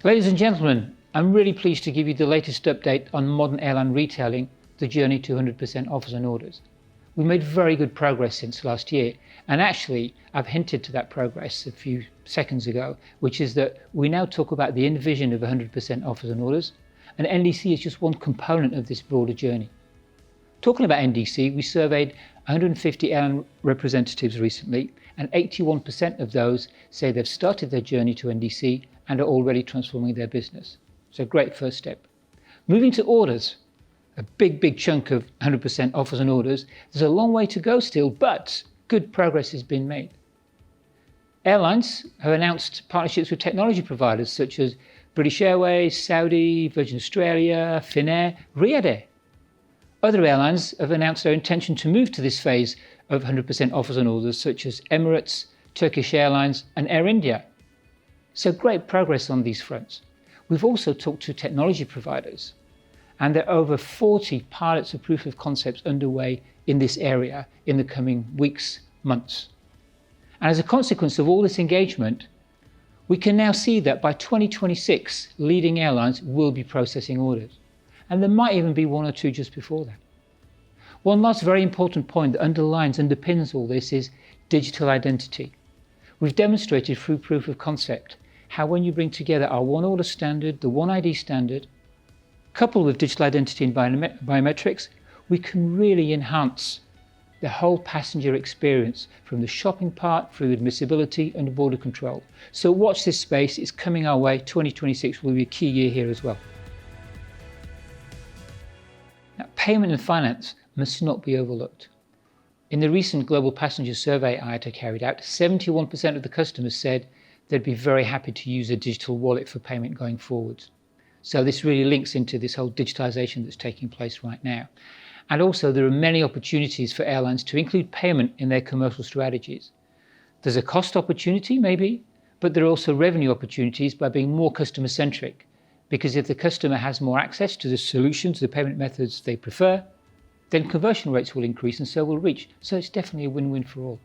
Ladies and gentlemen, I'm really pleased to give you the latest update on modern airline retailing, the journey to 100% offers and orders. We made very good progress since last year, and actually I've hinted to that progress a few seconds ago, which is that we now talk about the end vision of 100% offers and orders, and NDC is just one component of this broader journey. Talking about NDC, we surveyed 150 airline representatives recently, and 81% of those say they've started their journey to NDC and are already transforming their business. So a great first step. Moving to orders, a big chunk of 100% offers and orders. There's a long way to go still, but good progress has been made. Airlines have announced partnerships with technology providers such as British Airways, Saudi, Virgin Australia, Finnair, Riyadh Air. Other airlines have announced their intention to move to this phase of 100% offers and orders such as Emirates, Turkish Airlines and Air India. So great progress on these fronts. We've also talked to technology providers, and there are over 40 pilots of proof of concepts underway in this area in the coming weeks, months. And as a consequence of all this engagement, we can now see that by 2026, leading airlines will be processing orders. And there might even be one or two just before that. One last very important point that underpins all this is digital identity. We've demonstrated through proof of concept how when you bring together our one order standard, the one ID standard, coupled with digital identity and biometrics, we can really enhance the whole passenger experience from the shopping part through admissibility and border control. So watch this space, it's coming our way. 2026 will be a key year here as well. Now, payment and finance must not be overlooked. In the recent global passenger survey IATA carried out, 71% of the customers said they'd be very happy to use a digital wallet for payment going forward. So this really links into this whole digitalization that's taking place right now. And also there are many opportunities for airlines to include payment in their commercial strategies. There's a cost opportunity maybe, but there are also revenue opportunities by being more customer centric. Because if the customer has more access to the solutions, the payment methods they prefer, then conversion rates will increase and so will reach. So it's definitely a win-win for all.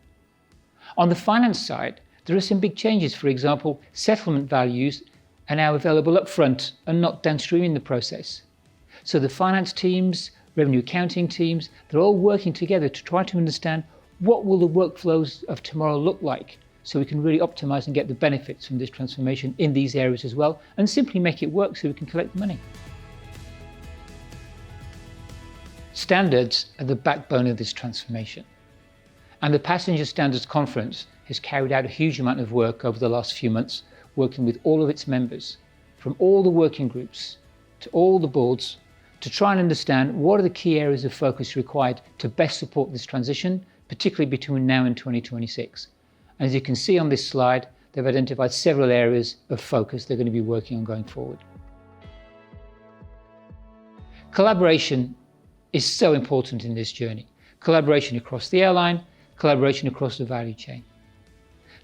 On the finance side, there are some big changes. For example, settlement values are now available up front and not downstream in the process. So the finance teams, revenue accounting teams, they're all working together to try to understand what will the workflows of tomorrow look like, so we can really optimize and get the benefits from this transformation in these areas as well, and simply make it work so we can collect the money. Standards are the backbone of this transformation. And the Passenger Standards Conference has carried out a huge amount of work over the last few months, working with all of its members, from all the working groups to all the boards, to try and understand what are the key areas of focus required to best support this transition, particularly between now and 2026. As you can see on this slide, they've identified several areas of focus they're going to be working on going forward. Collaboration is so important in this journey. Collaboration across the airline, collaboration across the value chain.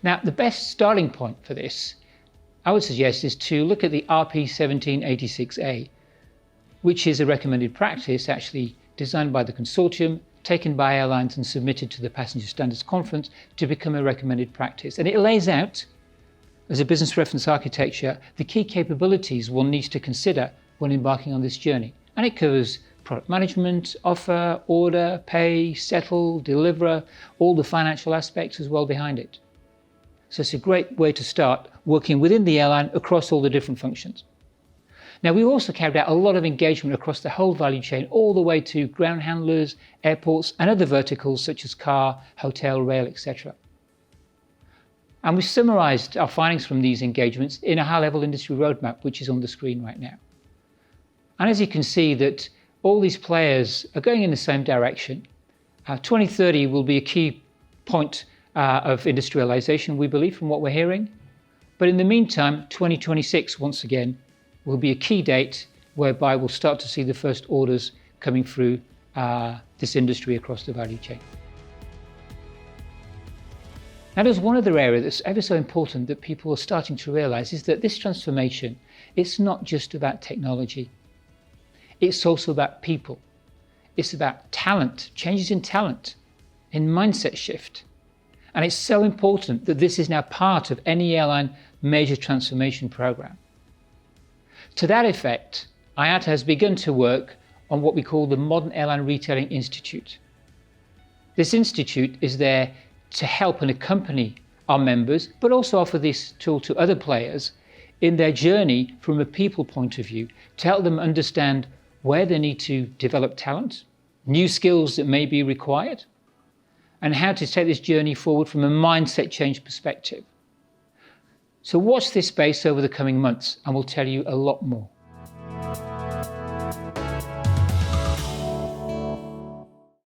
Now, the best starting point for this, I would suggest, is to look at the RP 1786A, which is a recommended practice actually designed by the consortium, taken by airlines and submitted to the Passenger Standards Conference to become a recommended practice. And it lays out, as a business reference architecture, the key capabilities one needs to consider when embarking on this journey. And it covers product management, offer, order, pay, settle, deliver, all the financial aspects as well behind it. So it's a great way to start working within the airline across all the different functions. Now, we've also carried out a lot of engagement across the whole value chain, all the way to ground handlers, airports, and other verticals such as car, hotel, rail, etc. And we've summarized our findings from these engagements in a high-level industry roadmap, which is on the screen right now. And as you can see that all these players are going in the same direction. 2030 will be a key point of industrialization, we believe, from what we're hearing. But in the meantime, 2026, once again, will be a key date whereby we'll start to see the first orders coming through this industry across the value chain. Now, there's one other area that's ever so important that people are starting to realize is that this transformation, it's not just about technology. It's also about people. It's about talent, changes in talent, in mindset shift. And it's so important that this is now part of any airline major transformation program. To that effect, IATA has begun to work on what we call the Modern Airline Retailing Institute. This institute is there to help and accompany our members, but also offer this tool to other players in their journey from a people point of view, to help them understand where they need to develop talent, new skills that may be required, and how to take this journey forward from a mindset change perspective. So watch this space over the coming months and we'll tell you a lot more.